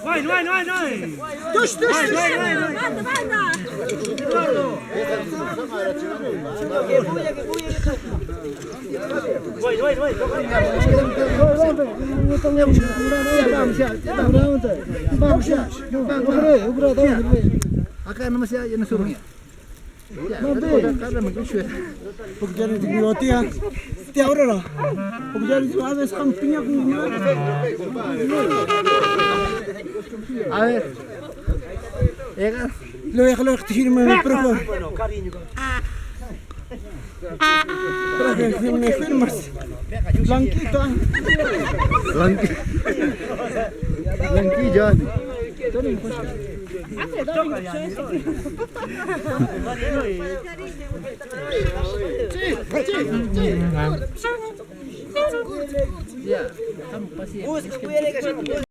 Vai, vai, vai, vai. Düş düş düş. Vai, vai, vai. Akan masih aja nusurnya. Pagkari di biwati ha. Tiya ora ra. Pagkari di aves kampingnya kunya. A ver. Llega. Lo ya kalau kecil mana perlu. Perlu me filmas. Blanquito. Blanquillo. Ya, estamos pacientes.